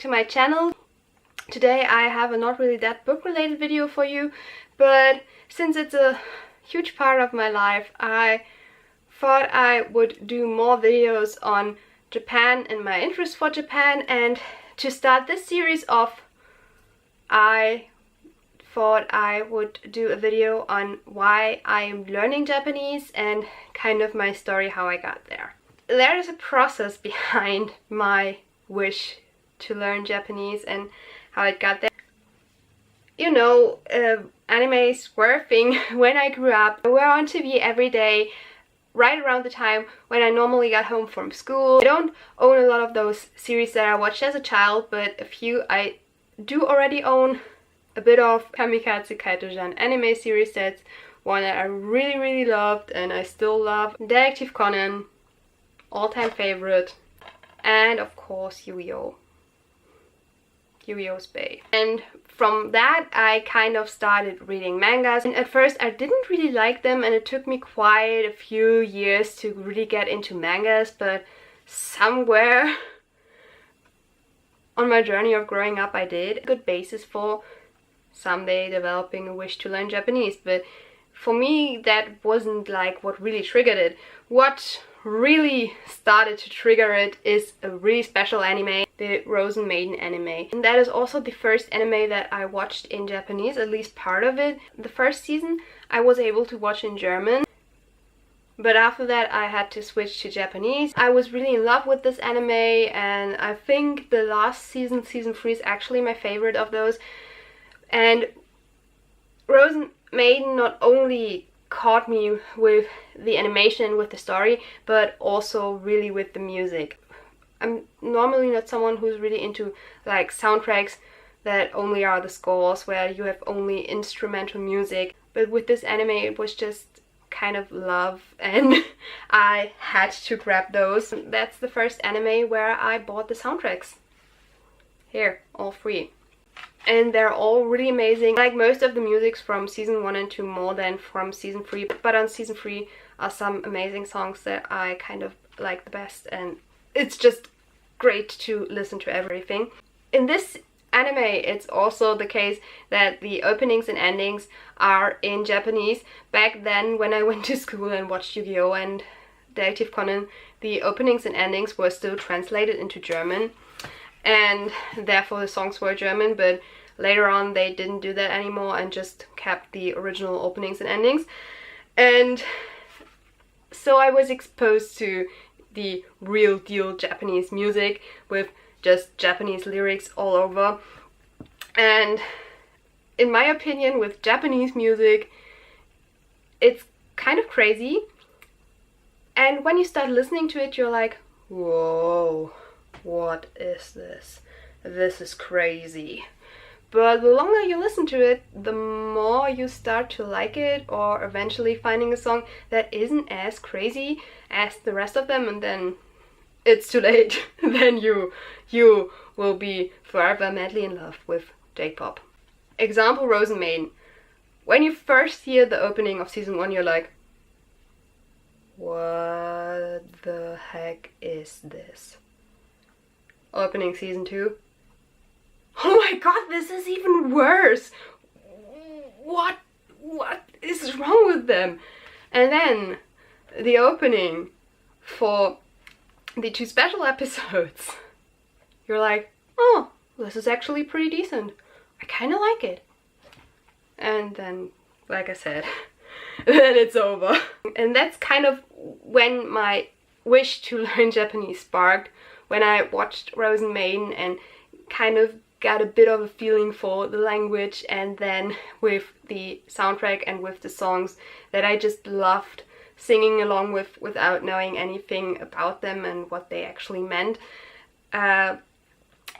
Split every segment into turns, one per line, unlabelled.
to my channel. Today I have a not really that book related video for you, but since it's a huge part of my life, I thought I would do more videos on Japan and my interest for Japan, and to start this series off, I thought I would do a video on why I'm learning Japanese and kind of my story how I got there. There is a process behind my wish to learn Japanese and how it got there. You know, animes were a thing when I grew up. They were on TV every day, right around the time when I normally got home from school. I don't own a lot of those series that I watched as a child, but a few I do already own. A bit of Kamikaze Kaito-jan anime series sets, one that I really loved and I still love. Detective Conan, all-time favorite, and of course Yu-Gi-Oh! Yu-Gi-Oh! Spay. And from that I kind of started reading mangas, and at first I didn't really like them and it took me quite a few years to really get into mangas, but somewhere on my journey of growing up I did. A good basis for someday developing a wish to learn Japanese, but for me that wasn't like what really triggered it. What really started to trigger it is a really special anime, the Frozen Maiden anime. And that is also the first anime that I watched in Japanese, at least part of it. The first season I was able to watch in German, but after that I had to switch to Japanese. I was really in love with this anime, and I think the last season, season 3, is actually my favorite of those. And Frozen Maiden not only caught me with the animation, with the story, but also really with the music. I'm normally not someone who's really into like soundtracks that only are the scores, where you have only instrumental music, but with this anime it was just kind of love and I had to grab those. That's the first anime where I bought the soundtracks. Here, all 3. And they're all really amazing. Like most of the musics from season 1 and 2 more than from season 3, but on season 3 are some amazing songs that I kind of like the best, and it's just great to listen to everything. In this anime it's also the case that the openings and endings are in Japanese. Back then when I went to school and watched Yu-Gi-Oh! And Detective Conan, the openings and endings were still translated into German, and therefore the songs were German, but later on they didn't do that anymore and just kept the original openings and endings. And so I was exposed to the real deal Japanese music with just Japanese lyrics all over. And in my opinion, with Japanese music, it's kind of crazy, and when you start listening to it you're like, whoa, what is this? This is crazy. But the longer you listen to it, the more you start to like it, or eventually finding a song that isn't as crazy as the rest of them, and then it's too late. Then you will be forever madly in love with J-pop. Example, Frozen Maiden. When you first hear the opening of season 1, you're like, what the heck is this? Opening season 2. Oh my god, this is even worse! What is wrong with them? And then the opening for the 2 special episodes. You're like, oh, this is actually pretty decent. I kind of like it. And then, like I said, then it's over. And that's kind of when my wish to learn Japanese sparked, when I watched Frozen Maiden and kind of got a bit of a feeling for the language, and then with the soundtrack and with the songs that I just loved singing along with without knowing anything about them and what they actually meant. I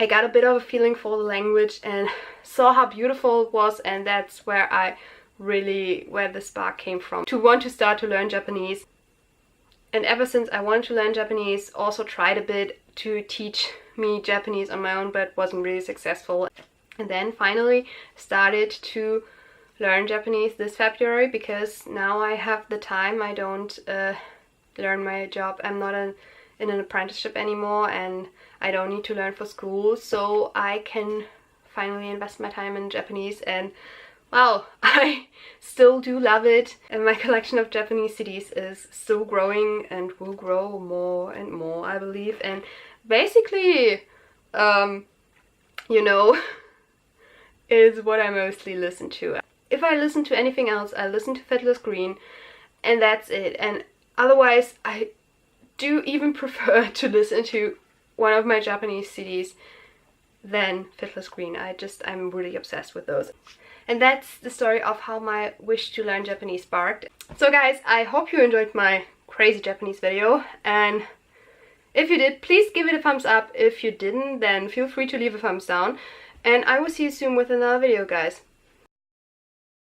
got a bit of a feeling for the language and saw how beautiful it was, and that's where the spark came from, to want to start to learn Japanese. And ever since I wanted to learn Japanese, also tried a bit to teach me Japanese on my own, but wasn't really successful. And then finally started to learn Japanese this February, because now I have the time. I don't learn my job. I'm not an in an apprenticeship anymore and I don't need to learn for school, so I can finally invest my time in Japanese. And well, I still do love it, and my collection of Japanese CDs is still growing and will grow more and more, I believe. And basically, you know, is what I mostly listen to. If I listen to anything else, I listen to Fiddler's Green, and that's it. And otherwise, I do even prefer to listen to one of my Japanese CDs than Fiddler's Green. I'm really obsessed with those. And that's the story of how my wish to learn Japanese sparked. So guys, I hope you enjoyed my crazy Japanese video, and if you did, please give it a thumbs up. If you didn't, then feel free to leave a thumbs down, and I will see you soon with another video, guys.